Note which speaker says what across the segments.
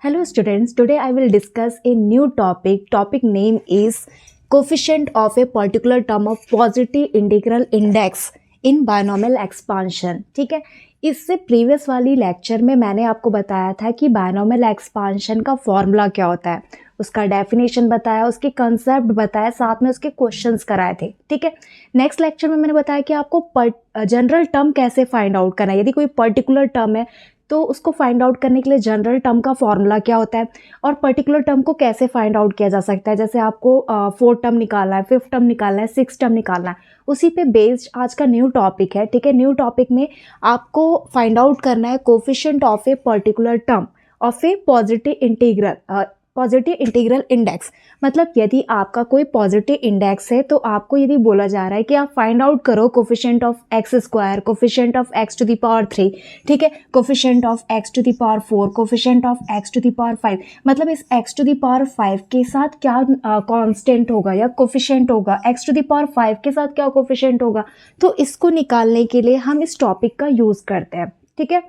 Speaker 1: Hello students, today I will discuss a new topic. Topic name is coefficient of a particular term of positive integral index in binomial expansion. ठीक है, इससे previous वाली lecture में मैंने आपको बताया था कि बायनोमियल एक्सपांशन का फॉर्मूला क्या होता है, उसका डेफिनेशन बताया, उसके कंसेप्ट बताया, साथ में उसके क्वेश्चंस कराए थे. ठीक है, नेक्स्ट लेक्चर में मैंने बताया कि आपको जनरल टर्म कैसे फाइंड आउट करना है. यदि कोई पर्टिकुलर टर्म है तो उसको फाइंड आउट करने के लिए जनरल टर्म का फॉर्मूला क्या होता है और पर्टिकुलर टर्म को कैसे फाइंड आउट किया जा सकता है. जैसे आपको 4 टर्म निकालना है, 5th टर्म निकालना है, 6th टर्म निकालना है, उसी पे बेस्ड आज का न्यू टॉपिक है. ठीक है, न्यू टॉपिक में आपको फाइंड आउट करना है coefficient of a particular term of A positive integral index. मतलब यदि आपका कोई पॉजिटिव इंडेक्स है तो आपको यदि बोला जा रहा है कि आप फाइंड आउट करो coefficient of x square, coefficient of x to the power 3, ठीक है, coefficient of x to the power 4, coefficient of x to the power 5. मतलब इस एक्स टू द पावर 5 के साथ क्या कांस्टेंट होगा या कोफिशिएंट होगा, एक्स टू द पावर 5 के साथ क्या कोफिशिएंट होगा. तो इसको निकालने के लिए हम इस टॉपिक का यूज़ करते हैं. ठीक है,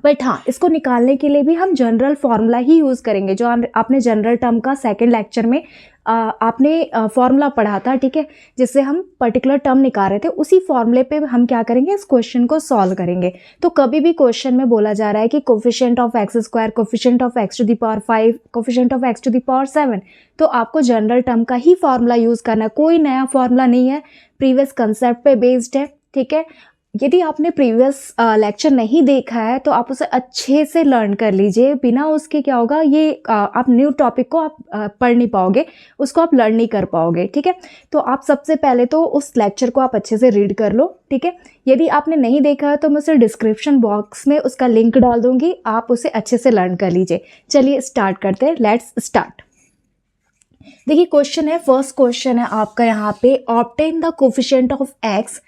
Speaker 1: बट हाँ, इसको निकालने के लिए भी हम जनरल फार्मूला ही यूज़ करेंगे. जो आपने जनरल टर्म का सेकंड लेक्चर में आपने फार्मूला पढ़ा था, ठीक है, जिससे हम पर्टिकुलर टर्म निकाल रहे थे, उसी फार्मूले पे हम क्या करेंगे, इस क्वेश्चन को सॉल्व करेंगे. तो कभी भी क्वेश्चन में बोला जा रहा है कि coefficient of x square, coefficient of x to the power 5, coefficient of x to the power 7, तो आपको जनरल टर्म का ही फार्मूला यूज़ करना है. कोई नया फार्मूला नहीं है, प्रीवियस कंसेप्ट पे बेस्ड है. ठीक है, यदि आपने प्रीवियस लेक्चर नहीं देखा है तो आप उसे अच्छे से लर्न कर लीजिए. बिना उसके क्या होगा, ये आप न्यू टॉपिक को आप पढ़ नहीं पाओगे, उसको आप लर्न नहीं कर पाओगे. ठीक है, तो आप सबसे पहले तो उस लेक्चर को आप अच्छे से रीड कर लो. ठीक है, यदि आपने नहीं देखा है तो मैं उसे डिस्क्रिप्शन बॉक्स में उसका लिंक डाल दूंगी, आप उसे अच्छे से लर्न कर लीजिए. चलिए स्टार्ट करते हैं, लेट्स स्टार्ट. देखिए क्वेश्चन है, फर्स्ट क्वेश्चन है आपका यहाँ पे, obtain the coefficient of x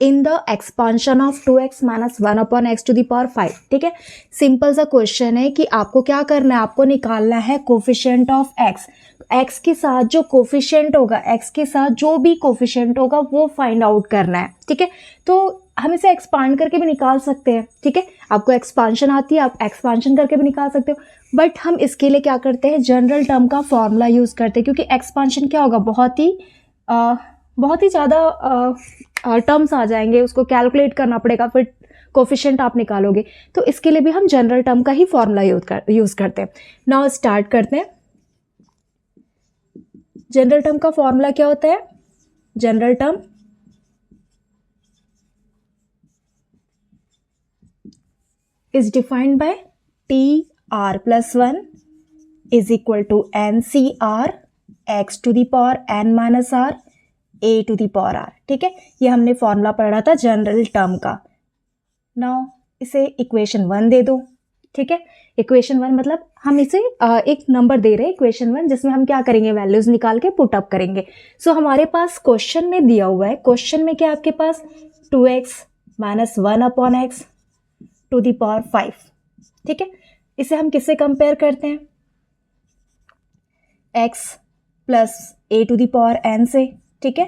Speaker 1: in the expansion of 2x minus 1 upon x to the power 5. ठीक है, सिंपल सा क्वेश्चन है कि आपको क्या करना है, आपको निकालना है कोफिशिएंट ऑफ एक्स. एक्स के साथ जो कोफिशिएंट होगा, एक्स के साथ जो भी कोफिशिएंट होगा वो फाइंड आउट करना है. ठीक है, तो हम इसे एक्सपांड करके भी निकाल सकते हैं. ठीक है, आपको एक्सपांशन आती है, आप एक्सपांशन करके भी निकाल सकते हो, बट हम इसके लिए क्या करते हैं, जनरल टर्म का फॉर्मूला यूज़ करते हैं. क्योंकि एक्सपांशन क्या होगा, बहुत ही ज़्यादा टर्म्स आ जाएंगे, उसको कैलकुलेट करना पड़ेगा, फिर कोफिशिएंट आप निकालोगे. तो इसके लिए भी हम जनरल टर्म का ही फॉर्मूला यूज़ करते हैं. नाउ स्टार्ट करते हैं. जनरल टर्म का फॉर्मूला क्या होता है, general term is defined by TR plus 1 is equal to NCR x to the power n minus r a to the power r. ठीक है, ये हमने फॉर्मूला पढ़ा था जनरल टर्म का. नाउ इसे इक्वेशन 1 दे दो. ठीक है, इक्वेशन 1 मतलब हम इसे एक नंबर दे रहे हैं, इक्वेशन 1, जिसमें हम क्या करेंगे, वैल्यूज निकाल के पुट अप करेंगे. सो हमारे पास क्वेश्चन में दिया हुआ है, क्वेश्चन में क्या आपके पास 2x minus 1 upon x to the power 5. ठीक है, इसे हम किससे कंपेयर करते हैं, x plus a to the power n से. ठीक है,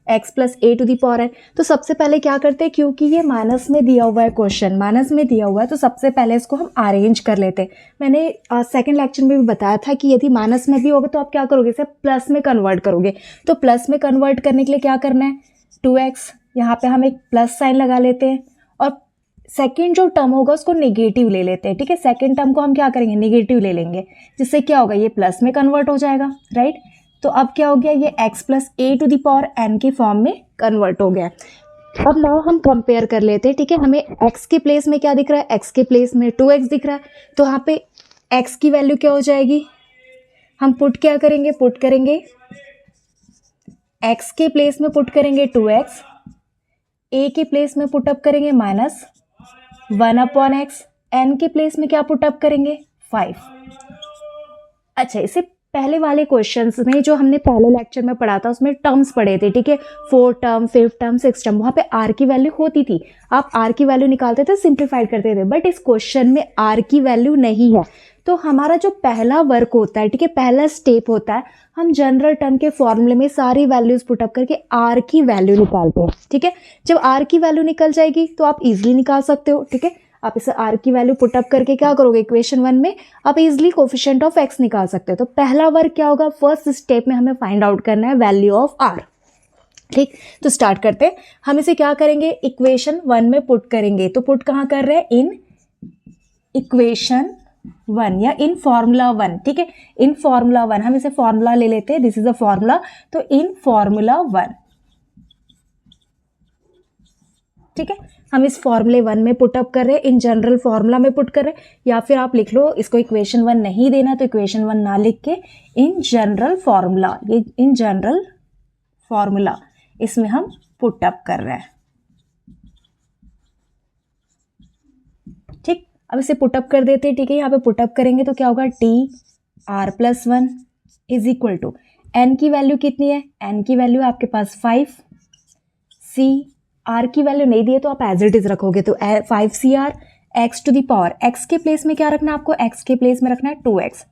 Speaker 1: x plus a to the power n. तो सबसे पहले क्या करते हैं, क्योंकि ये माइनस में दिया हुआ है, क्वेश्चन माइनस में दिया हुआ है, तो सबसे पहले इसको हम अरेंज कर लेते हैं. मैंने सेकंड लेक्चर में भी बताया था कि यदि माइनस में भी होगा तो आप क्या करोगे, इसे प्लस में कन्वर्ट करोगे. तो प्लस में कन्वर्ट करने के लिए क्या करना है, 2x, यहाँ पे हम एक प्लस साइन लगा लेते हैं, और सेकेंड जो टर्म होगा उसको नेगेटिव ले लेते हैं. ठीक है, सेकेंड टर्म को हम क्या करेंगे, नेगेटिव ले लेंगे, जिससे क्या होगा, ये प्लस में कन्वर्ट हो जाएगा. राइट, तो अब क्या हो गया, ये x plus a to the power n की फॉर्म में कन्वर्ट हो गया. अब नाउ हम कंपेयर कर लेते हैं. ठीक है, हमें x के प्लेस में क्या दिख रहा है, x के प्लेस में 2x दिख रहा है, तो यहाँ पे x की वैल्यू क्या हो जाएगी, हम पुट क्या करेंगे, पुट करेंगे x के प्लेस में पुट करेंगे 2x, a के प्लेस में पुटअप करेंगे माइनस 1 अपॉन एक्स, n के प्लेस में क्या पुटअप करेंगे 5. अच्छा, इसे पहले वाले क्वेश्चंस में जो हमने पहले लेक्चर में पढ़ा था उसमें टर्म्स पढ़े थे. ठीक है, 4 term, 5th term, 6th term, वहाँ पे r की वैल्यू होती थी, आप r की वैल्यू निकालते थे, सिंप्लीफाइड करते थे. बट इस क्वेश्चन में r की वैल्यू नहीं है. तो हमारा जो पहला वर्क होता है, ठीक है, पहला स्टेप होता है, हम जनरल टर्म के फॉर्मूले में सारी वैल्यूज पुटअप करके r की वैल्यू निकालते हैं. ठीक है, जब r की वैल्यू निकल जाएगी तो आप इजीली निकाल सकते हो. ठीक है, आप इसे r की वैल्यू पुट अप करके क्या करोगे, इक्वेशन 1 में आप इजिली कोफिशिएंट ऑफ x निकाल सकते हो। तो पहला वर्क क्या होगा, फर्स्ट स्टेप में हमें फाइंड आउट करना है वैल्यू ऑफ r। ठीक, तो स्टार्ट करते हैं। हम इसे क्या करेंगे, इक्वेशन 1 में पुट करेंगे। तो पुट कहाँ कर रहे हैं, इन इक्वेशन 1 या इन फॉर्मूला 1। ठीक है, इन फॉर्मूला 1, हम इसे फॉर्मूला ले लेते हैं, दिस इज अ फॉर्मूला। तो इन फॉर्मूला 1, ठीक है, हम इस फॉर्मूले 1 में पुट अप कर रहे हैं, इन जनरल फॉर्मूला में पुट कर रहे हैं, या फिर आप लिख लो इसको इक्वेशन 1 नहीं देना तो इक्वेशन 1 ना लिख के इन जनरल फॉर्मूला, ये इन जनरल फॉर्मूला इसमें हम पुट अप कर रहे हैं। ठीक, अब इसे पुट अप कर देते हैं। ठीक है, यहाँ पे पुट अप करेंगे तो क्या होगा, T are plus 1 is equal to n की वैल्यू कितनी है, एन की वैल्यू है आपके पास 5, सी आर की वैल्यू नहीं दी है तो आप एज इट इज रखोगे, तो 5 C R x to the power, x के प्लेस में क्या रखना है आपको, एक्स के प्लेस में रखना है 2x,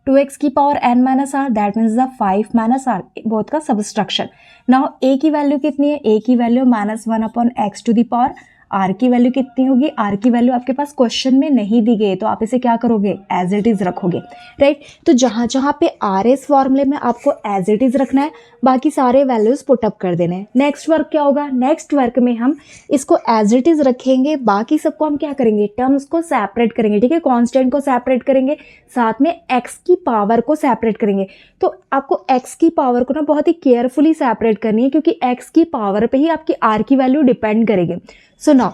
Speaker 1: 2x की power n minus r, that means the 5 minus r, both का सबस्ट्रक्शन। नाउ a की वैल्यू कितनी है, a की value -1 upon x to the power, r की वैल्यू कितनी होगी, r की वैल्यू आपके पास क्वेश्चन में नहीं दी गई तो आप इसे क्या करोगे, एज इट इज रखोगे, राइट। तो जहाँ जहाँ पे आर इस फॉर्मूले में आपको एज इट इज रखना है, बाकी सारे वैल्यूज पुट अप कर देने हैं। नेक्स्ट वर्क क्या होगा, नेक्स्ट वर्क में हम इसको एज इट इज रखेंगे, बाकी सबको हम क्या करेंगे, टर्म्स को सेपरेट करेंगे। ठीक है, कांस्टेंट को सेपरेट करेंगे, साथ में x की पावर को सेपरेट करेंगे। तो आपको x की पावर को ना बहुत ही केयरफुली सेपरेट करनी है, क्योंकि x की पावर पे ही आपकी r की वैल्यू डिपेंड करेगी। सो नाउ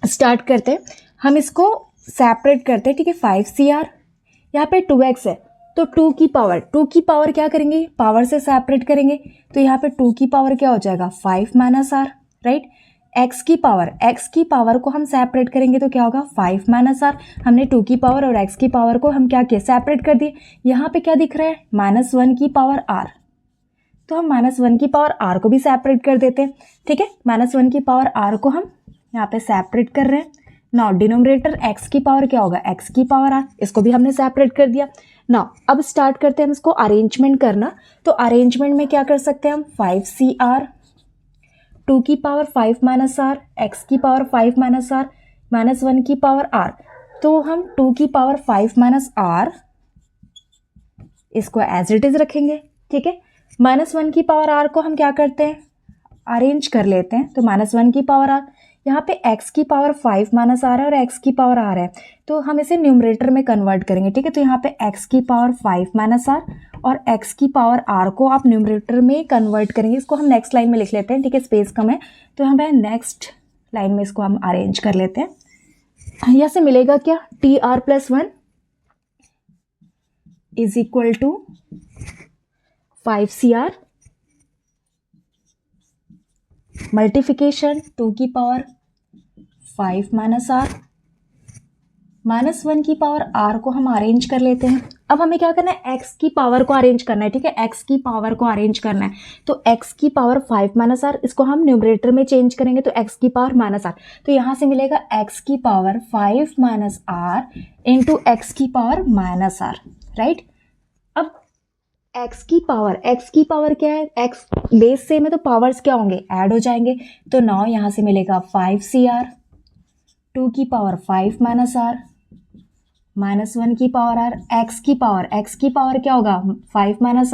Speaker 1: स्टार्ट करते हैं, हम इसको सेपरेट करते हैं। ठीक है, 5CR, यहाँ पे 2x है तो 2 की पावर क्या करेंगे, पावर से सेपरेट करेंगे, तो यहाँ पे 2 की पावर क्या हो जाएगा, 5 माइनस आर, राइट। x की पावर को हम सेपरेट करेंगे तो क्या होगा, 5 माइनस आर। हमने 2 की पावर और x की पावर को हम क्या किया, सेपरेट कर दिए। यहाँ पे क्या दिख रहा है, -1 की पावर r, तो हम -1 की पावर r को भी सेपरेट कर देते हैं। ठीक है, -1 की पावर r को हम यहाँ पे सेपरेट कर रहे हैं। नाउ डिनोमिनेटर x की पावर क्या होगा, x की पावर r, इसको भी हमने सेपरेट कर दिया। नाउ अब स्टार्ट करते हैं हम इसको अरेंजमेंट करना। तो अरेंजमेंट में क्या कर सकते हैं हम, 5CR, 2 की पावर 5 माइनस आर, एक्स की पावर 5 माइनस आर, -1 की पावर r, तो हम 2 की पावर 5 माइनस आर इसको एज इट इज रखेंगे। ठीक है, -1 की पावर r को हम क्या करते हैं, अरेंज कर लेते हैं। तो -1 की पावर r, यहाँ पे x की पावर 5 माइनस आर है और x की पावर r है, तो हम इसे न्यूमरेटर में कन्वर्ट करेंगे। ठीक है, तो यहाँ पे x की पावर 5 माइनस आर और x की पावर r को आप न्यूमरेटर में कन्वर्ट करेंगे। इसको हम नेक्स्ट लाइन में लिख लेते हैं। ठीक है, स्पेस कम है तो हमें नेक्स्ट लाइन में इसको हम अरेंज कर लेते हैं। यहाँ से मिलेगा क्या, TR plus 1 is equal to 5CR multiplication 2 की पावर 5 माइनस आर, -1 की पावर r को हम अरेंज कर लेते हैं। अब हमें क्या करना है, x की पावर को अरेंज करना है। ठीक है, x की पावर को अरेंज करना है, तो x की पावर 5 माइनस आर, इसको हम न्यूमरेटर में चेंज करेंगे तो x की पावर माइनस आर, तो यहाँ से मिलेगा x की power 5 minus r into x की पावर माइनस आर, राइट। अब x की पावर क्या है, x बेस सेम है तो पावर्स क्या होंगे, ऐड हो जाएंगे। तो 9 यहाँ से मिलेगा 5CR, 2 की पावर 5 माइनस आर, -1 की पावर r, x की पावर क्या होगा, 5 माइनस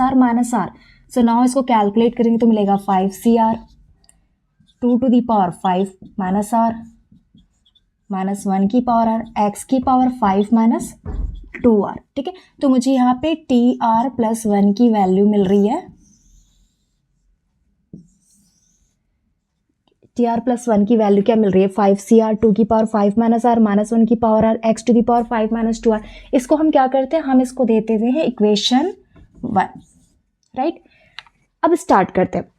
Speaker 1: आर। सो 9 इसको कैलकुलेट करेंगे तो मिलेगा 5CR, 2 to the power 5 minus are, -1 की पावर r, x की पावर 5 माइनस 2r। ठीक है, तो मुझे यहाँ पे TR प्लस 1 की वैल्यू मिल रही है, TR प्लस 1 की वैल्यू क्या मिल रही है, 5CR, 2 की पावर 5 माइनस आर, -1 की power r, x to the power 5 minus 2r। इसको हम क्या करते हैं, हम इसको देते हुए हैं इक्वेशन 1, राइट। अब स्टार्ट करते हैं।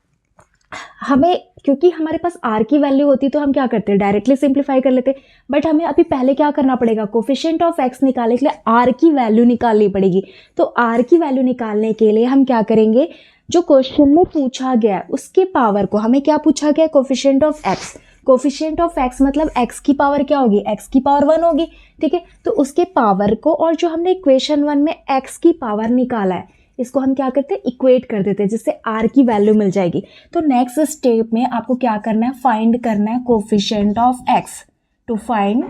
Speaker 1: हमें क्योंकि हमारे पास r की वैल्यू होती तो हम क्या करते हैं, डायरेक्टली सिंप्लीफाई कर लेते, बट हमें अभी पहले क्या करना पड़ेगा, कोफिशिएंट ऑफ x निकालने के लिए r की वैल्यू निकालनी पड़ेगी। तो r की वैल्यू निकालने के लिए हम क्या करेंगे, जो क्वेश्चन में पूछा गया है उसके पावर को, हमें क्या पूछा गया, coefficient of x, coefficient of x मतलब x की पावर क्या होगी, x की पावर 1 होगी। ठीक है, तो उसके पावर को, और जो हमने इक्वेशन 1 में x की पावर निकाला है इसको हम क्या करते हैं, इक्वेट कर देते हैं, जिससे r की वैल्यू मिल जाएगी। तो नेक्स्ट स्टेप में आपको क्या करना है, फाइंड करना है coefficient of x। To find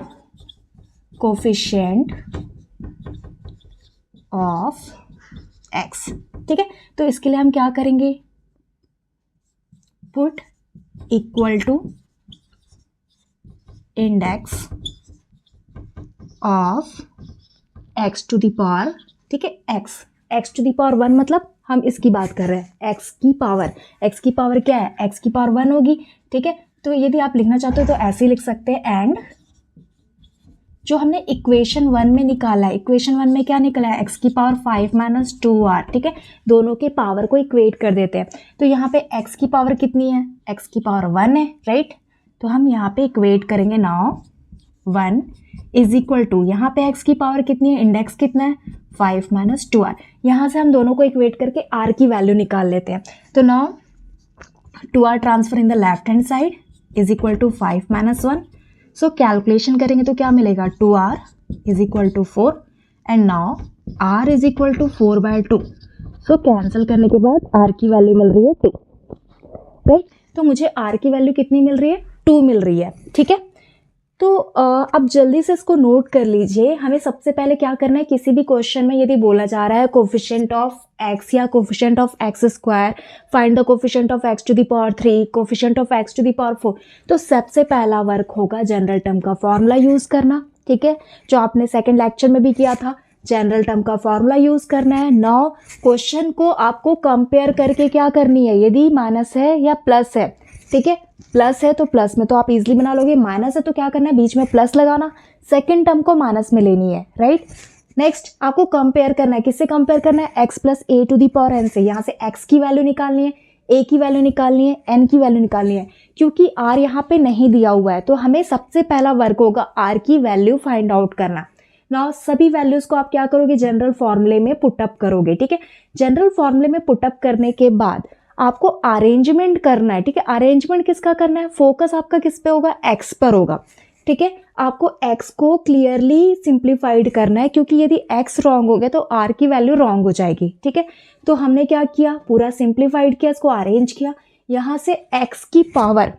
Speaker 1: coefficient of x. ठीक है, तो इसके लिए हम क्या करेंगे, put equal to index of x to the power, ठीक है, एक्स टू द पावर 1, मतलब हम इसकी बात कर रहे हैं, एक्स की पावर क्या है, एक्स की पावर 1 होगी। ठीक है, तो यदि आप लिखना चाहते हो तो ऐसे ही लिख सकते हैं, एंड जो हमने इक्वेशन 1 में निकाला है, इक्वेशन 1 में क्या निकला है, एक्स की पावर 5 माइनस 2r। ठीक है, दोनों के पावर को इक्वेट कर देते हैं, तो यहाँ पे एक्स की पावर कितनी है, एक्स की पावर 1 है, राइट। तो हम यहाँ पे इक्वेट करेंगे, नाउ 1 इज इक्वल टू, यहाँ पे एक्स की पावर कितनी है, इंडेक्स कितना है, 5 माइनस 2r। यहाँ से हम दोनों को इक्वेट करके r की वैल्यू निकाल लेते हैं, तो now 2r transfer in the left hand side is equal to 5 minus 1। So calculation करेंगे तो क्या मिलेगा, 2r इज इक्वल टू 4, and now r is equal to 4/2। So cancel करने के बाद r की वैल्यू मिल रही है 2, राइट। तो मुझे r की वैल्यू कितनी मिल रही है, 2 मिल रही है। ठीक है, तो अब जल्दी से इसको नोट कर लीजिए। हमें सबसे पहले क्या करना है, किसी भी क्वेश्चन में यदि बोला जा रहा है कोफिशिएंट ऑफ एक्स या coefficient of x square, find the coefficient of x to the power 3, coefficient of x to the power 4, तो सबसे पहला वर्क होगा जनरल टर्म का फॉर्मूला यूज़ करना। ठीक है, जो आपने सेकेंड लेक्चर में भी किया था, जनरल टर्म का फॉर्मूला यूज़ करना है। नाउ क्वेश्चन को आपको कंपेयर करके क्या करनी है, यदि माइनस है या प्लस है, ठीक है, प्लस है तो प्लस में तो आप इजीली बना लोगे, माइनस है तो क्या करना है, बीच में प्लस लगाना, सेकंड टर्म को माइनस में लेनी है, राइट। नेक्स्ट आपको कंपेयर करना है, किससे कंपेयर करना है, x plus a to the power n से। यहाँ से x की वैल्यू निकालनी है, a की वैल्यू निकालनी है, n की वैल्यू निकालनी है। क्योंकि r यहाँ पे नहीं दिया हुआ है तो हमें सबसे पहला वर्क होगा r की वैल्यू फाइंड आउट करना। नाउ सभी वैल्यूज को आप क्या करोगे, जनरल फॉर्मूले में पुटअप करोगे। ठीक है, जनरल फॉर्मूले में पुटअप करने के बाद आपको अरेंजमेंट करना है। ठीक है, अरेंजमेंट किसका करना है, फोकस आपका किस पे होगा, एक्स पर होगा। ठीक है, आपको एक्स को क्लियरली सिंप्लीफाइड करना है, क्योंकि यदि एक्स रॉन्ग हो गया तो आर की वैल्यू रॉन्ग हो जाएगी। ठीक है, तो हमने क्या किया, पूरा सिंप्लीफाइड किया, इसको अरेंज किया। यहाँ से एक्स की पावर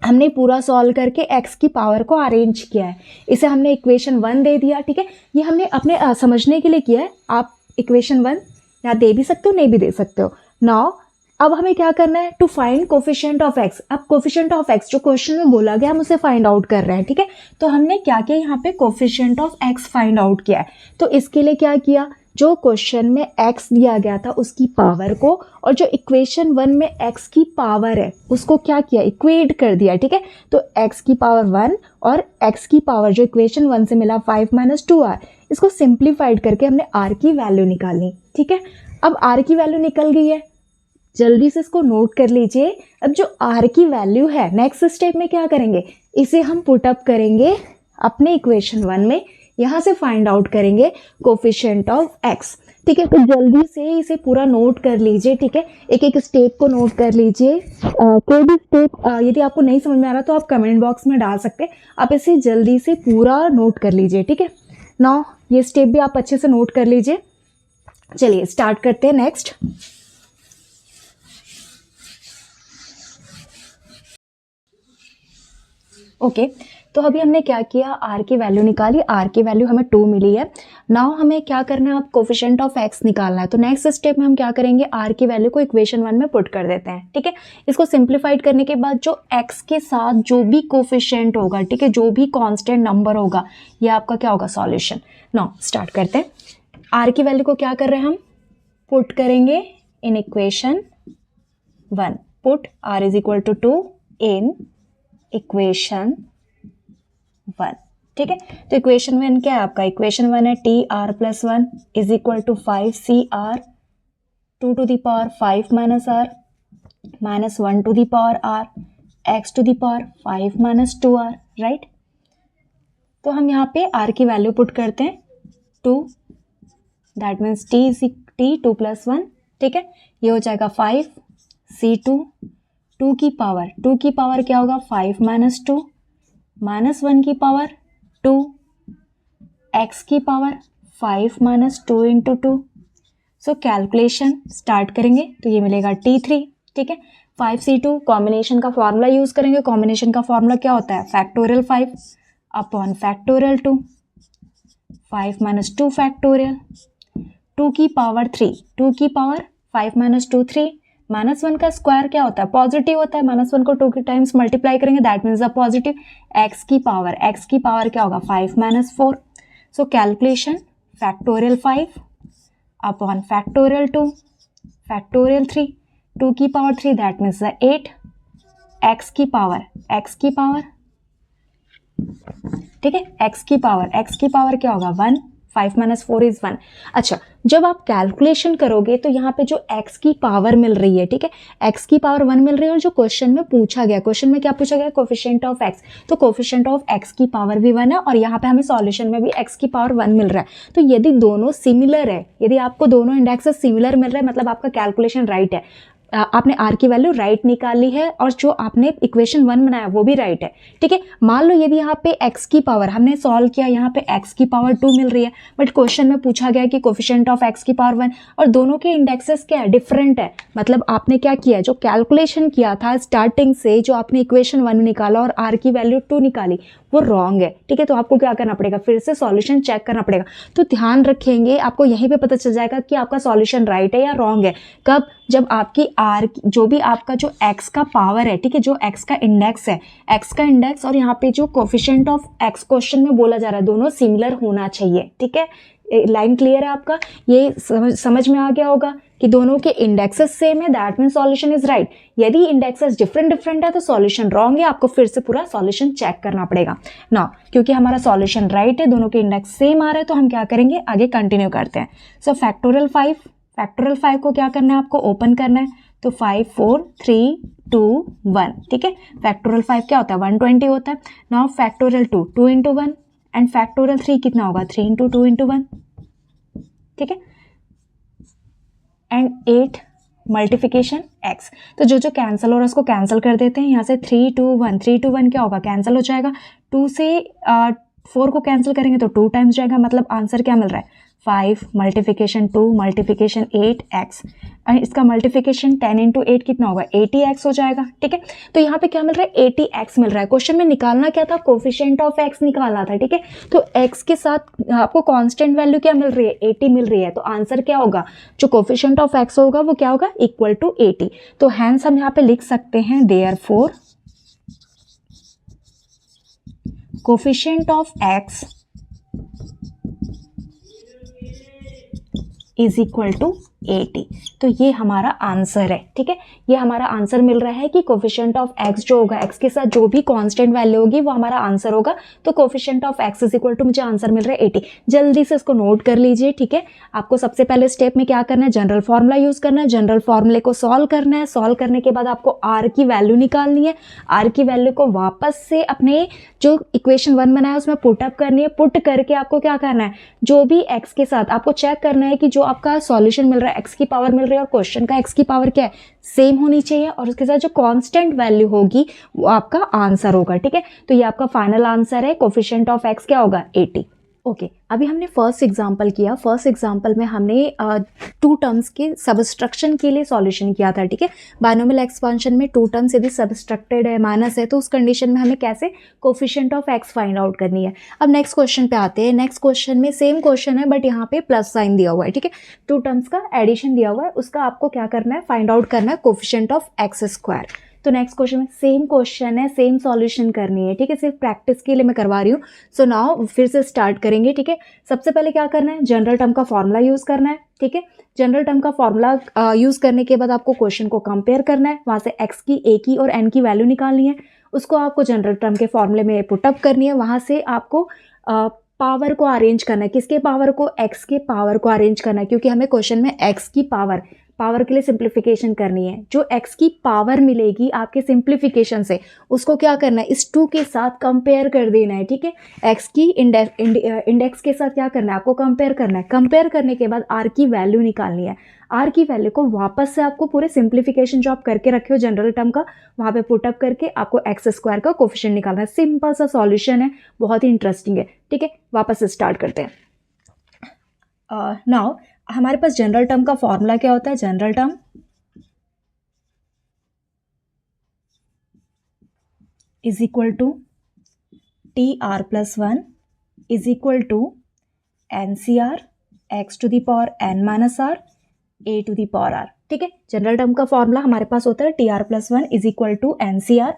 Speaker 1: हमने पूरा सॉल्व करके एक्स की पावर को अरेंज किया है, इसे हमने इक्वेशन 1 दे दिया। ठीक है, ये हमने अपने समझने के लिए किया है, आप इक्वेशन 1 या दे भी सकते हो, नहीं भी दे सकते हो। नाउ अब हमें क्या करना है, to find coefficient of x. अब कोफिशिएंट ऑफ एक्स जो क्वेश्चन में बोला गया हम उसे फाइंड आउट कर रहे हैं। ठीक है, तो हमने क्या किया, यहाँ पे coefficient of x find out किया है। तो इसके लिए क्या किया, जो क्वेश्चन में एक्स दिया गया था उसकी पावर को, और जो इक्वेशन 1 में एक्स की पावर है उसको क्या किया, इक्वेट कर दिया। ठीक है, तो एक्स की पावर 1 और एक्स की पावर जो इक्वेशन 1 से मिला 5 माइनस 2r, इसको सिंप्लीफाइड करके हमने r की वैल्यू निकाली। ठीक है, अब r की वैल्यू निकल गई है, जल्दी से इसको नोट कर लीजिए। अब जो r की वैल्यू है, नेक्स्ट स्टेप में क्या करेंगे, इसे हम पुटअप करेंगे अपने इक्वेशन 1 में, यहाँ से फाइंड आउट करेंगे कोफिशिएंट ऑफ x। ठीक है, तो जल्दी से इसे पूरा नोट कर लीजिए। ठीक है, एक एक स्टेप को नोट कर लीजिए। कोई भी स्टेप यदि आपको नहीं समझ में आ रहा तो आप कमेंट बॉक्स में डाल सकते हैं, आप इसे जल्दी से पूरा नोट कर लीजिए। ठीक है, नाउ ये स्टेप भी आप अच्छे से नोट कर लीजिए। चलिए स्टार्ट करते हैं नेक्स्ट। ओके, तो अभी हमने क्या किया, r की वैल्यू निकाली, r की वैल्यू हमें 2 मिली है। नाउ हमें क्या करना है, अब कोफिशिएंट ऑफ x निकालना है। तो नेक्स्ट स्टेप में हम क्या करेंगे, r की वैल्यू को इक्वेशन 1 में पुट कर देते हैं। ठीक है, इसको सिंप्लीफाइड करने के बाद जो x के साथ जो भी कोफिशिएंट होगा, ठीक है, जो भी कांस्टेंट नंबर होगा, ये आपका क्या होगा, सॉल्यूशन। नाउ स्टार्ट करते हैं। r की वैल्यू को क्या कर रहे हैं हम, पुट करेंगे in equation 1। Put r is equal to 2 in equation 1। ठीक है, तो इक्वेशन 1 क्या है आपका, इक्वेशन 1 है t are plus 1 is equal to 5cr 2 to the power 5 minus r minus 1 to the power r x to the power 5 minus 2r, right. तो हम यहाँ पे r की वैल्यू पुट करते हैं 2, दैट मीन्स t 2 प्लस 1। ठीक है, ये हो जाएगा 5c2, 2 की पावर क्या होगा, 5 माइनस 2 माइनस 1 की पावर 2, x की power 5 minus 2 into 2। So calculation start करेंगे तो ये मिलेगा t3। ठीक है, 5c2 कॉम्बिनेशन का फॉर्मूला यूज करेंगे। कॉम्बिनेशन का फॉर्मूला क्या होता है, factorial 5 upon factorial 2। 5 minus 2 factorial, 2 की पावर 3, 2 की पावर 5 माइनस 2 3, माइनस 1 का स्क्वायर क्या होता है, पॉजिटिव होता है, माइनस 1 को 2 के टाइम्स मल्टीप्लाई करेंगे that means a positive, x की पावर क्या होगा 5 minus 4, so calculation factorial 5 upon factorial 2 factorial 3, 2 की पावर 3 दैट मीन्स 8, x की पावर ठीक है, x की पावर क्या होगा 1, 5 माइनस 4 इज 1। अच्छा, जब आप कैलकुलेशन करोगे तो यहाँ पे जो x की पावर मिल रही है, ठीक है, x की पावर 1 मिल रही है, और जो क्वेश्चन में पूछा गया, क्वेश्चन में क्या पूछा गया, कोफिशिएंट ऑफ x, तो कोफिशिएंट ऑफ x की पावर भी 1 है, और यहाँ पे हमें सॉल्यूशन में भी x की पावर 1 मिल रहा है। तो यदि दोनों सिमिलर है, यदि आपको दोनों इंडेक्सेस सिमिलर मिल रहे हैं, मतलब आपका कैलकुलेशन राइट है, आपने r की वैल्यू राइट निकाली है, और जो आपने इक्वेशन 1 बनाया वो भी राइट है, ठीक है। मान लो यदि यहाँ पे x की पावर हमने सॉल्व किया, यहाँ पे x की पावर 2 मिल रही है, बट क्वेश्चन में पूछा गया कि कोफिशिएंट ऑफ x की पावर 1, और दोनों के इंडेक्सेस क्या है, डिफरेंट है, मतलब आपने क्या किया, जो कैलकुलेशन किया था स्टार्टिंग से, जो आपने इक्वेशन 1 निकाला और r की वैल्यू 2 निकाली, वो रॉन्ग है, ठीक है। तो आपको क्या करना पड़ेगा, फिर से सॉल्यूशन चेक करना पड़ेगा। तो ध्यान रखेंगे, आपको यहीं पे पता चल जाएगा कि आपका सॉल्यूशन राइट है या रॉन्ग है। कब, जब आपकी r जो भी आपका जो x का पावर है, ठीक है, जो x का इंडेक्स है, x का इंडेक्स और यहाँ पे जो कोफिशिएंट ऑफ x क्वेश्चन में बोला जा रहा है, दोनों सिमिलर होना चाहिए, ठीक है। लाइन क्लियर है आपका, ये समझ में आ गया होगा कि दोनों के इंडेक्सेस सेम है, that mean solution is right. यदि इंडेक्सेस डिफरेंट है तो सॉल्यूशन रॉन्ग है, आपको फिर से पूरा सॉल्यूशन चेक करना पड़ेगा ना। क्योंकि हमारा सॉल्यूशन राइट है, दोनों के इंडेक्स सेम आ रहे हैं, तो हम क्या करेंगे, आगे कंटिन्यू करते हैं। सो फैक्टोरियल 5 को क्या करना है, आपको ओपन करना है, तो 5 4 3 2 1, ठीक है। फैक्टोरियल 5 क्या होता है, 120 होता है। Now factorial 2, 2 into 1, and factorial 3 कितना होगा, 3 इंटू 2 इंटू 1, ठीक है। एंड 8 मल्टीप्लिकेशन x, तो जो कैंसिल हो रहा है उसको कैंसिल कर देते हैं, यहाँ से 3 2 1, 3 2 1 क्या होगा, कैंसिल हो जाएगा। 2 से 4 को कैंसिल करेंगे तो 2 टाइम्स जाएगा, मतलब आंसर क्या मिल रहा है, 5 मल्टीप्लिकेशन 2 मल्टीप्लिकेशन 8x, और इसका मल्टीप्लिकेशन 10 इंटू 8 कितना होगा, 80x हो जाएगा, ठीक है। तो यहाँ पे क्या मिल रहा है, 80x मिल रहा है। क्वेश्चन में निकालना क्या था, कोफिशिएंट ऑफ x निकालना था, ठीक है। तो x के साथ आपको कांस्टेंट वैल्यू क्या मिल रही है, 80 मिल रही है, तो आंसर क्या होगा, जो कोफिशिएंट ऑफ x होगा वो क्या होगा, इक्वल टू 80। तो हैंस हम यहाँ पे लिख सकते हैं, therefore coefficient of x is equal to 80। तो ये हमारा आंसर है, ठीक है। ये हमारा आंसर मिल रहा है कि कोफिशिएंट ऑफ x जो होगा, x के साथ जो भी कांस्टेंट वैल्यू होगी वो हमारा आंसर होगा। तो coefficient of x is equal to, मुझे आंसर मिल रहा है 80। जल्दी से इसको नोट कर लीजिए, ठीक है। आपको सबसे पहले स्टेप में क्या करना है, जनरल फॉर्मूला यूज करना है, जनरल फॉर्मूले को सॉल्व करना है, सॉल्व करने के बाद आपको r की वैल्यू निकालनी है, r की वैल्यू को वापस से अपने जो इक्वेशन 1 बनाया उसमें पुट अप करनी है, पुट करके आपको क्या करना है, जो भी x के साथ आपको चेक करना है कि जो आपका सॉल्यूशन मिल रहा है x की पावर मिल रही है और क्वेश्चन का x की पावर क्या है, सेम होनी चाहिए, और उसके साथ जो कांस्टेंट वैल्यू होगी वो आपका आंसर होगा, ठीक है। तो ये आपका फाइनल आंसर है, कोफिशिएंट ऑफ x क्या होगा, 80। ओके, अभी हमने फर्स्ट एग्जांपल किया। फर्स्ट एग्जांपल में हमने 2 टर्म्स के सबस्ट्रक्शन के लिए सॉल्यूशन किया था, ठीक है। बायनोमियल एक्सपांशन में 2 टर्म्स यदि सबस्ट्रक्टेड है, माइनस है, तो उस कंडीशन में हमें कैसे coefficient of x find out करनी है। अब नेक्स्ट क्वेश्चन पे आते हैं। नेक्स्ट क्वेश्चन में सेम क्वेश्चन है, बट यहाँ पे प्लस साइन दिया हुआ है, ठीक है। 2 टर्म्स का एडिशन दिया हुआ है, उसका आपको क्या करना है, फाइंड आउट करना है कोफिशिएंट ऑफ x स्क्वायर। तो नेक्स्ट क्वेश्चन में सेम क्वेश्चन है, सेम सॉल्यूशन करनी है, ठीक है। सिर्फ प्रैक्टिस के लिए मैं करवा रही हूँ। सो नाउ फिर से स्टार्ट करेंगे, ठीक है। सबसे पहले क्या करना है, जनरल टर्म का फॉर्मूला यूज करना है, ठीक है। जनरल टर्म का फॉर्मूला यूज करने के बाद आपको क्वेश्चन को कंपेयर करना है, वहां से x की, a की और n की वैल्यू निकालनी है, उसको आपको जनरल टर्म के फॉर्मूले में पुटअप करनी है, वहां से आपको पावर को अरेंज करना है, किसके पावर को, x के पावर को अरेंज करना है, क्योंकि हमें क्वेश्चन में x की पावर के लिए सिंप्लीफिकेशन करनी है। जो x की पावर मिलेगी आपके सिंप्लीफिकेशन से, उसको क्या करना है, इस 2 के साथ कंपेयर कर देना है, ठीक है। x की इंडेक्स के साथ क्या करना है, आपको कंपेयर करना है। कंपेयर करने के बाद r की वैल्यू निकालनी है। r की वैल्यू को वापस से आपको पूरे सिंप्लीफिकेशन जो आप करके रखे हो जनरल टर्म का, वहां पे पुटअप करके आपको x स्क्वायर का कोफिशिएंट निकालना है। सिंपल सा सॉल्यूशन है, बहुत ही इंटरेस्टिंग है, ठीक है। वापस से स्टार्ट करते हैं। नाउ हमारे पास जनरल टर्म का फॉर्मूला क्या होता है, general term is equal to t are plus 1 is equal to NCR x to the power n minus r a to the power r। ठीक है, जनरल टर्म का फॉर्मूला हमारे पास होता है TR+1 is equal to NCR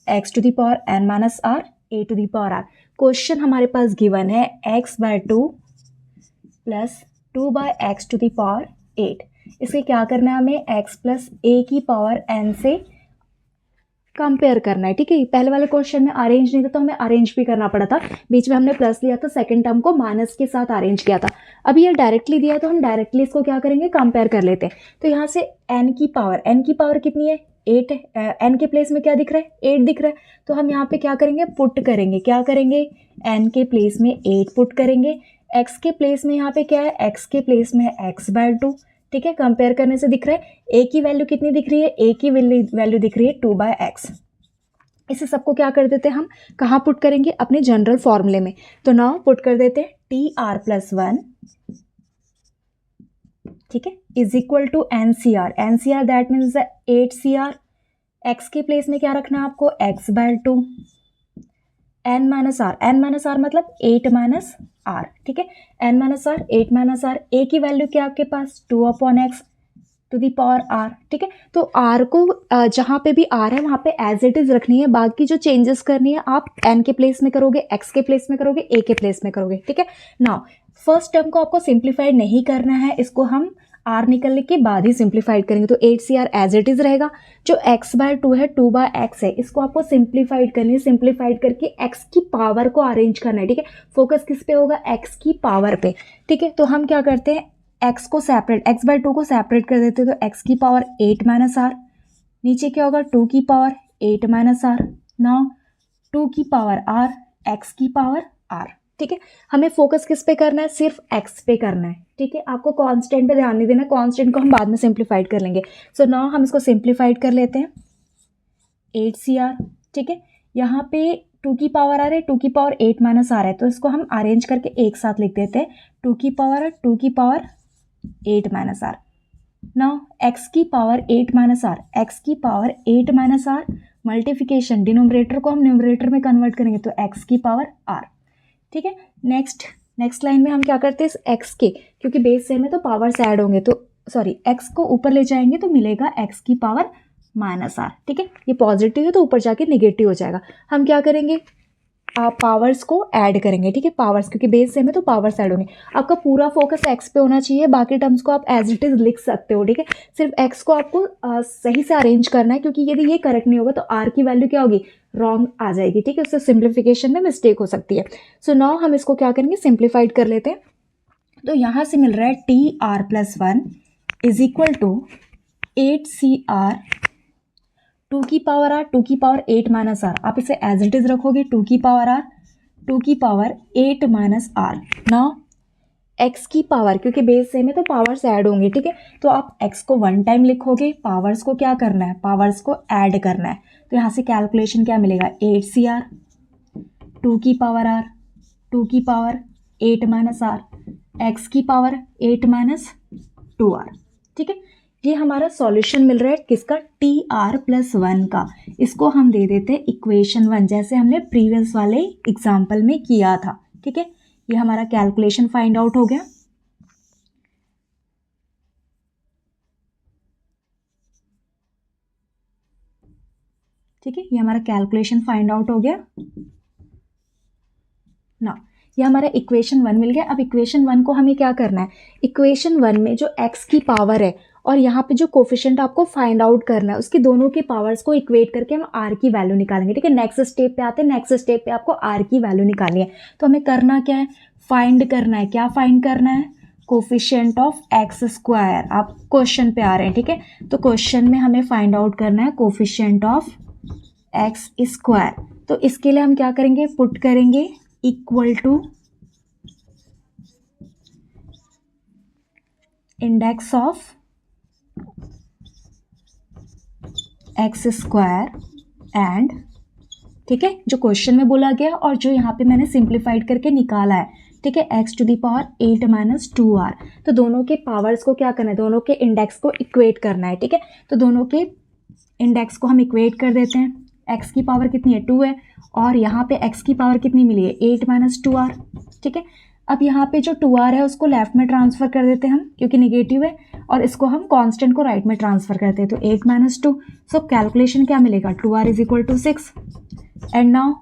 Speaker 1: x to the power n minus r a to the power r। Question हमारे पास given है x/2 plus 2/x to the power 8। इसे क्या करना है, हमें x प्लस a की पावर n से कंपेयर करना है। ठीक है, पहले वाले क्वेश्चन में अरेंज नहीं था तो हमें अरेंज भी करना पड़ा था, बीच में हमने प्लस लिया था, सेकंड टर्म को माइनस के साथ अरेंज किया था। अभी ये डायरेक्टली दिया तो हम डायरेक्टली इसको क्या करेंगे, कंपेयर कर लेते हैं। तो यहाँ से n की पावर कितनी है, 8 है। n के प्लेस में क्या दिख रहा है, 8 दिख रहा है। तो हम यहाँ पे क्या करेंगे, पुट करेंगे। क्या करेंगे, n के प्लेस में 8 पुट करेंगे। x के प्लेस में यहाँ पे क्या है, x के प्लेस में है x/2। ठीक है, कंपेयर करने से दिख रहा है a की वैल्यू कितनी दिख रही है, a की वैल्यू दिख रही है 2/x। इसे सबको क्या कर देते हैं, हम कहाँ पुट करेंगे, अपने जनरल फॉर्मूले में। तो नाउ पुट कर देते हैं TR+1, ठीक है, is equal to NCR that means 8CR। x के प्लेस में क्या रखना है आपको, x/2 n माइनस आर मतलब 8 माइनस आर। ठीक है, n minus r 8 minus r, a की वैल्यू क्या आपके पास 2/x to the power r। ठीक है, तो r को जहाँ पे भी r है वहाँ पे एज इट इज रखनी है, बाकी जो चेंजेस करनी है आप n के प्लेस में करोगे, x के प्लेस में करोगे, a के प्लेस में करोगे। ठीक है, नाउ फर्स्ट टर्म को आपको सिंप्लीफाइड नहीं करना है, इसको हम r निकलने के बाद ही सिंप्लीफाइड करेंगे। तो 8CR एज इट इज रहेगा। जो x/2 है 2/x है, इसको आपको सिंप्लीफाइड करनी है। सिंप्लीफाइड करके x की पावर को अरेंज करना है। ठीक है, फोकस किस पे होगा, x की पावर पे। ठीक है, तो हम क्या करते हैं, x को सेपरेट, x/2 को सेपरेट कर देते हैं। तो x की पावर 8 माइनस आर, नीचे क्या होगा 2 की पावर 8 माइनस आर, नाउ 2 की पावर r, x की पावर r। ठीक है, हमें फोकस किस पे करना है, सिर्फ x पे करना है। ठीक है, आपको कांस्टेंट पे ध्यान नहीं देना, कांस्टेंट को हम बाद में सिंप्लीफाइड कर लेंगे। सो नाउ हम इसको सिंप्लीफाइड कर लेते हैं 8CR। ठीक है, यहाँ पे 2 की पावर आ रहा है, 2 की पावर 8 माइनस आ रहा है, तो इसको हम अरेंज करके एक साथ लिख देते हैं। 2 की power 8 minus r. Now x की पावर 8 माइनस आर, x की power 8 minus r multiplication, denominator को हम न्यूमरेटर में कन्वर्ट करेंगे तो x की पावर r। ठीक है, नेक्स्ट लाइन में हम क्या करते हैं, x के, क्योंकि बेस सेम है तो पावर्स ऐड होंगे, तो सॉरी x को ऊपर ले जाएंगे तो मिलेगा x की पावर माइनस आर। ठीक है, ये पॉजिटिव है तो ऊपर जाके निगेटिव हो जाएगा। हम क्या करेंगे, आप पावर्स को ऐड करेंगे। ठीक है, पावर्स, क्योंकि बेस सेम है तो पावर्स ऐड होंगे। आपका पूरा फोकस x पे होना चाहिए, बाकी टर्म्स को आप एज इट इज लिख सकते हो। ठीक है, सिर्फ x को आपको सही से अरेंज करना है, क्योंकि यदि ये करेक्ट नहीं होगा तो r की वैल्यू क्या होगी, रॉन्ग आ जाएगी। ठीक है, उससे सिंप्लीफिकेशन में मिस्टेक हो सकती है। सो नाउ हम इसको क्या करेंगे, सिंप्लीफाइड कर लेते हैं। तो यहाँ से मिल रहा है TR+1 is equal to 8CR 2 की पावर r, 2 की पावर 8 माइनस आर, आप इसे एज इट इज रखोगे 2 की पावर r, 2 की power 8 minus r. Now x की पावर, क्योंकि बेस सेम है तो पावर्स ऐड होंगे। ठीक है, तो आप x को 1 टाइम लिखोगे, पावर्स को क्या करना है, पावर्स को ऐड करना है। तो यहाँ से कैलकुलेशन क्या मिलेगा, 8CR 2 की पावर r, 2 की पावर 8 माइनस आर, x की पावर 8 माइनस 2r। ठीक है, ये हमारा सॉल्यूशन मिल रहा है किसका, TR+1 का। इसको हम दे देते हैं इक्वेशन 1, जैसे हमने प्रीवियस वाले एग्जाम्पल में किया था। ठीक है, ये हमारा कैलकुलेशन फाइंड आउट हो गया। ठीक है, ये हमारा कैलकुलेशन फाइंड आउट हो गया ना, ये हमारा इक्वेशन 1 मिल गया। अब इक्वेशन 1 को हमें क्या करना है, इक्वेशन 1 में जो x की पावर है और यहाँ पे जो कोफिशिएंट आपको फाइंड आउट करना है, उसके दोनों के पावर्स को इक्वेट करके हम r की वैल्यू निकालेंगे। ठीक है, नेक्स्ट स्टेप पे आते हैं, नेक्स्ट स्टेप पे आपको r की वैल्यू निकालनी है। तो हमें करना क्या है, फाइंड करना है। क्या फाइंड करना है, कोफिशिएंट ऑफ x स्क्वायर। आप क्वेश्चन पे आ रहे हैं। ठीक है, तो क्वेश्चन में हमें फाइंड आउट करना है कोफिशिएंट ऑफ x स्क्वायर। तो इसके लिए हम क्या करेंगे, पुट करेंगे equal to index of x square and, ठीक है, जो क्वेश्चन में बोला गया और जो यहाँ पे मैंने सिंप्लीफाइड करके निकाला है। ठीक है, x to the power 8 minus 2r। तो दोनों के पावर्स को क्या करना है, दोनों के इंडेक्स को इक्वेट करना है। ठीक है, तो दोनों के इंडेक्स को हम इक्वेट कर देते हैं। x की पावर कितनी है, 2 है, और यहाँ पे x की पावर कितनी मिली है, 8 माइनस 2r। ठीक है, अब यहाँ पे जो 2r है उसको लेफ्ट में ट्रांसफर कर देते हैं हम, क्योंकि नेगेटिव है, और इसको हम कांस्टेंट को राइट में ट्रांसफर करते हैं, तो 8 माइनस 2. सो कैलकुलेशन क्या मिलेगा, 2r is equal to 6 and now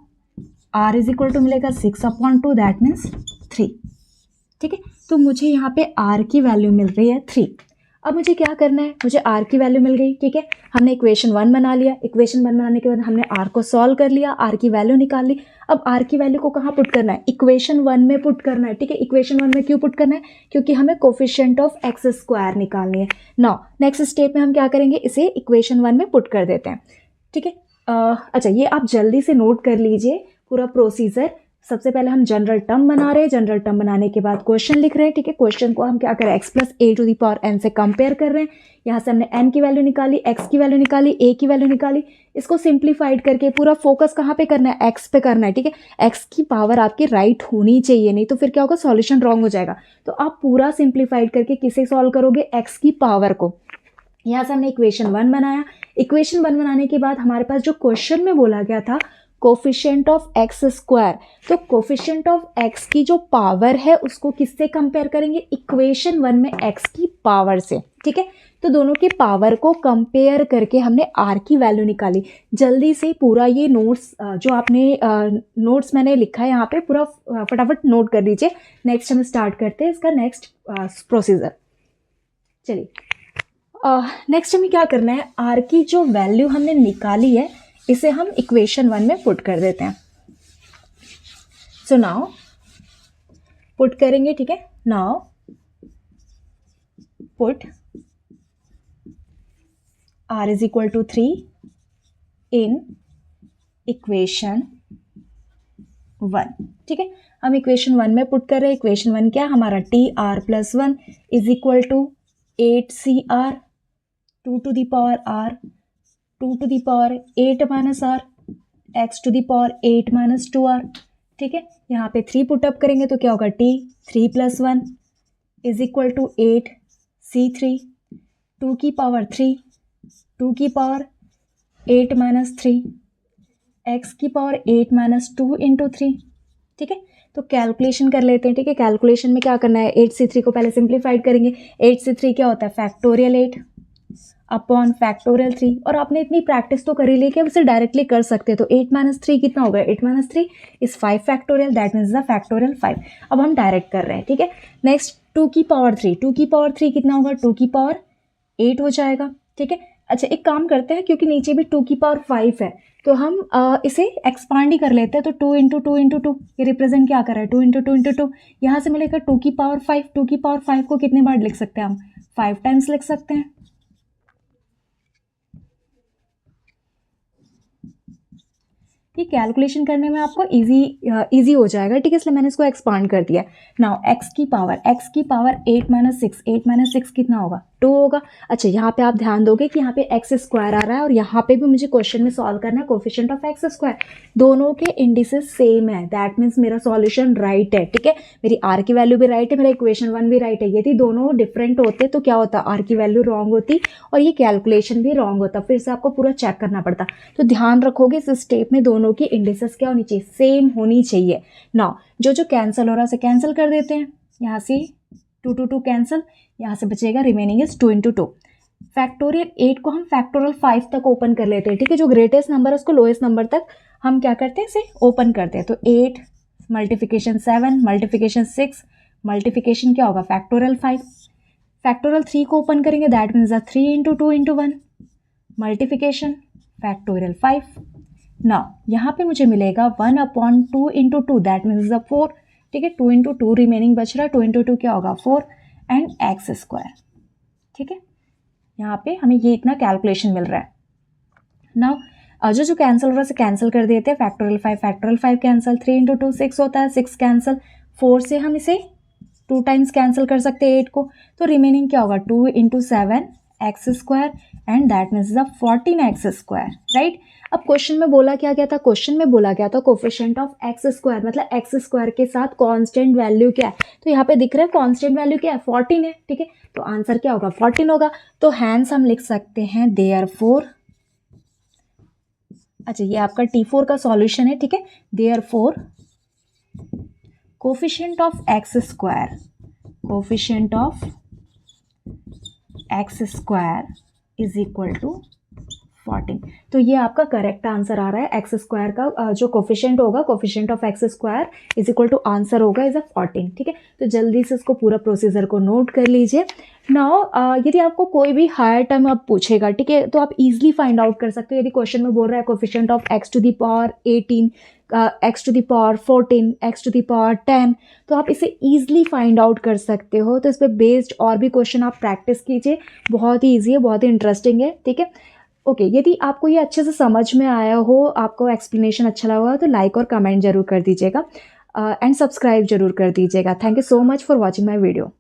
Speaker 1: r is equal to मिलेगा 6/2, दैट मीन्स 3. ठीक है, तो मुझे यहाँ पे r की वैल्यू मिल रही है 3. अब मुझे क्या करना है, मुझे r की वैल्यू मिल गई. ठीक है, हमने इक्वेशन 1 बना लिया. इक्वेशन 1 बनाने के बाद हमने r को सॉल्व कर लिया, r की वैल्यू निकाल ली. अब r की वैल्यू को कहाँ पुट करना है, इक्वेशन 1 में पुट करना है. ठीक है, इक्वेशन 1 में क्यों पुट करना है, क्योंकि हमें कोफिशिएंट ऑफ एक्स स्क्वायर निकालनी है. नाउ नेक्स्ट स्टेप में हम क्या करेंगे, इसे इक्वेशन 1 में पुट कर देते हैं. ठीक है, अच्छा ये आप जल्दी से नोट कर लीजिए पूरा प्रोसीजर. सबसे पहले हम जनरल टर्म बना रहे हैं, जनरल टर्म बनाने के बाद क्वेश्चन लिख रहे हैं. ठीक है, क्वेश्चन को हम क्या करें, x plus a to the power n से कंपेयर कर रहे हैं. यहाँ से हमने n की वैल्यू निकाली, x की वैल्यू निकाली, a की वैल्यू निकाली. इसको सिंप्लीफाइड करके पूरा फोकस कहाँ पे करना है, x पे करना है. ठीक है, x की पावर आपकी राइट होनी चाहिए, नहीं तो फिर क्या होगा, सॉल्यूशन रॉन्ग हो जाएगा. तो आप पूरा सिंप्लीफाइड करके किसे सॉल्व करोगे, x की पावर को. यहाँ से हमने इक्वेशन 1 बनाया. इक्वेशन 1 बनाने के बाद हमारे पास जो क्वेश्चन में बोला गया था कोफिशिएंट ऑफ एक्स स्क्वायर, तो कोफिशिएंट ऑफ एक्स की जो पावर है उसको किससे कंपेयर करेंगे, इक्वेशन 1 में एक्स की पावर से. ठीक है, तो दोनों के पावर को कंपेयर करके हमने आर की वैल्यू निकाली. जल्दी से पूरा ये नोट्स जो आपने नोट्स मैंने लिखा है यहाँ पे पूरा फटाफट नोट कर लीजिए. नेक्स्ट हम स्टार्ट करते हैं इसका नेक्स्ट प्रोसीजर. चलिए, नेक्स्ट हमें क्या करना है, आर की जो वैल्यू हमने निकाली है इसे हम इक्वेशन 1 में पुट कर देते हैं. सो नाउ पुट करेंगे. ठीक है, now put r is equal to 3 in equation 1. ठीक है, हम इक्वेशन 1 में पुट कर रहे हैं. इक्वेशन 1 क्या, हमारा t are plus 1 is equal to 8cr 2 to the power r 2 to the power 8 minus r x to the power 8 minus 2r. ठीक है, यहाँ पे 3 पुटअप करेंगे तो क्या होगा, t 3 plus 1 is equal to 8c3 2 की पावर 3 2 की पावर 8 माइनस 3 x की पावर 8 माइनस 2 इंटू 3. ठीक है, तो कैलकुलेशन कर लेते हैं. ठीक है, कैलकुलेशन में क्या करना है, 8c3 को पहले सिंप्लीफाइड करेंगे. 8c3 क्या होता है, फैक्टोरियल 8 अपॉन फैक्टोरियल 3. और आपने इतनी प्रैक्टिस तो करी ली कि आप इसे डायरेक्टली कर सकते हैं. तो 8 माइनस 3 कितना होगा, 8 minus 3 is 5 factorial, that means the factorial 5. अब हम डायरेक्ट कर रहे हैं. ठीक है, नेक्स्ट 2 की पावर 3, 2 की पावर 3 कितना होगा, 2 की पावर 8 हो जाएगा. ठीक है, अच्छा एक काम करते हैं, क्योंकि नीचे भी 2 की पावर 5 है तो हम इसे एक्सपांड ही कर लेते हैं. तो 2 इंटू 2 इंटू 2 ये रिप्रेजेंट क्या कर रहा है, 2 इंटू 2 इंटू 2. यहाँ से मिलेगा 2 की पावर 5. 2 की पावर 5 को कितने बार लिख सकते हैं हम, 5 टाइम्स लिख सकते हैं. ये कैलकुलेशन करने में आपको इजी हो जाएगा. ठीक है, इसलिए मैंने इसको एक्सपांड कर दिया. नाउ x की पावर 8 माइनस 6, 8 माइनस 6 कितना होगा, 2 होगा. अच्छा यहाँ पे आप ध्यान दोगे कि यहाँ पे एक्स स्क्वायर आ रहा है और यहाँ पे भी मुझे क्वेश्चन में सॉल्व करना है कोफिशिएंट ऑफ एक्स स्क्वायर. दोनों के इंडिसेस सेम है, दैट मीन्स मेरा सॉल्यूशन राइट है. ठीक है, मेरी r की वैल्यू भी राइट है, मेरा इक्वेशन 1 भी राइट है. यदि दोनों डिफरेंट होते तो क्या होता, r की वैल्यू रॉन्ग होती और ये कैलकुलेशन भी रॉन्ग होता, फिर से आपको पूरा चेक करना पड़ता. तो ध्यान रखोगे इस स्टेप में दोनों की इंडिसेस क्या होनी चाहिए, सेम होनी चाहिए. नाउ जो कैंसिल हो रहा है उसे कैंसिल कर देते हैं. यहाँ से 2 टू 2 कैंसिल, यहाँ से बचेगा रिमेनिंग इज 2 इंटू 2. फैक्टोरियल 8 को हम फैक्टोरियल 5 तक ओपन कर लेते हैं. ठीक है, जो ग्रेटेस्ट नंबर है उसको लोएस्ट नंबर तक हम क्या करते हैं, इसे ओपन करते हैं. तो 8 मल्टीप्लिकेशन 7 मल्टीप्लिकेशन 6 मल्टीप्लिकेशन क्या होगा, फैक्टोरियल 5. फैक्टोरियल 3 को ओपन करेंगे, that means 3 into 2 into 1 multiplication factorial 5. Now यहाँ पे मुझे मिलेगा 1/2 इंटू 2, दैट मीन्स 4. ठीक है, 2 इंटू 2 रिमेनिंग बच रहा है, 2 इंटू 2 क्या होगा, 4 एंड एक्स स्क्वायर. ठीक है, यहाँ पे हमें ये इतना कैलकुलेशन मिल रहा है. नाउ जो कैंसिल हो रहा है उसे कैंसिल कर देते हैं. फैक्टोरियल 5 कैंसिल, 3 इंटू 2 6 होता है, 6 कैंसिल, 4 से हम इसे 2 टाइम्स कैंसिल कर सकते हैं 8 को. तो रिमेनिंग क्या होगा, 2 into 7 x square and that means 14 x square. Right, अब क्वेश्चन में बोला क्या गया था, क्वेश्चन में बोला गया था कोफिशिएंट ऑफ एक्स स्क्वायर, मतलब एक्स स्क्वायर के साथ कांस्टेंट वैल्यू क्या है. तो यहाँ पे दिख रहा है कांस्टेंट वैल्यू क्या है, 14 है. ठीक है, तो आंसर क्या होगा, 14 होगा. तो हैंस हम लिख सकते हैं देयरफॉर. अच्छा ये आपका T4 का सॉल्यूशन है. ठीक है, therefore coefficient of x square, coefficient of x square is equal to 14। तो ये आपका करेक्ट आंसर आ रहा है। एक्स स्क्वायर का जो कोफिशिएंट होगा, coefficient of x square is equal to answer होगा इज 14। ठीक है, तो जल्दी से इसको पूरा प्रोसीजर को नोट कर लीजिए। नाउ यदि आपको कोई भी हायर टर्म अब पूछेगा, ठीक है, तो आप इजीली फाइंड आउट कर सकते हो। यदि क्वेश्चन में बोल रहा है coefficient of x to the power 18, x to the power 14, x to the power 10, तो आप इसे ईजिली फाइंड आउट कर सकते हो। तो इस पर बेस्ड और भी क्वेश्चन आप प्रैक्टिस कीजिए, बहुत ही ईजी है, बहुत ही इंटरेस्टिंग है। ठीक है, ओके, यदि आपको ये अच्छे से समझ में आया हो, आपको एक्सप्लेनेशन अच्छा लगा हो, तो लाइक और कमेंट जरूर कर दीजिएगा एंड सब्सक्राइब जरूर कर दीजिएगा। Thank you so much for watching my video.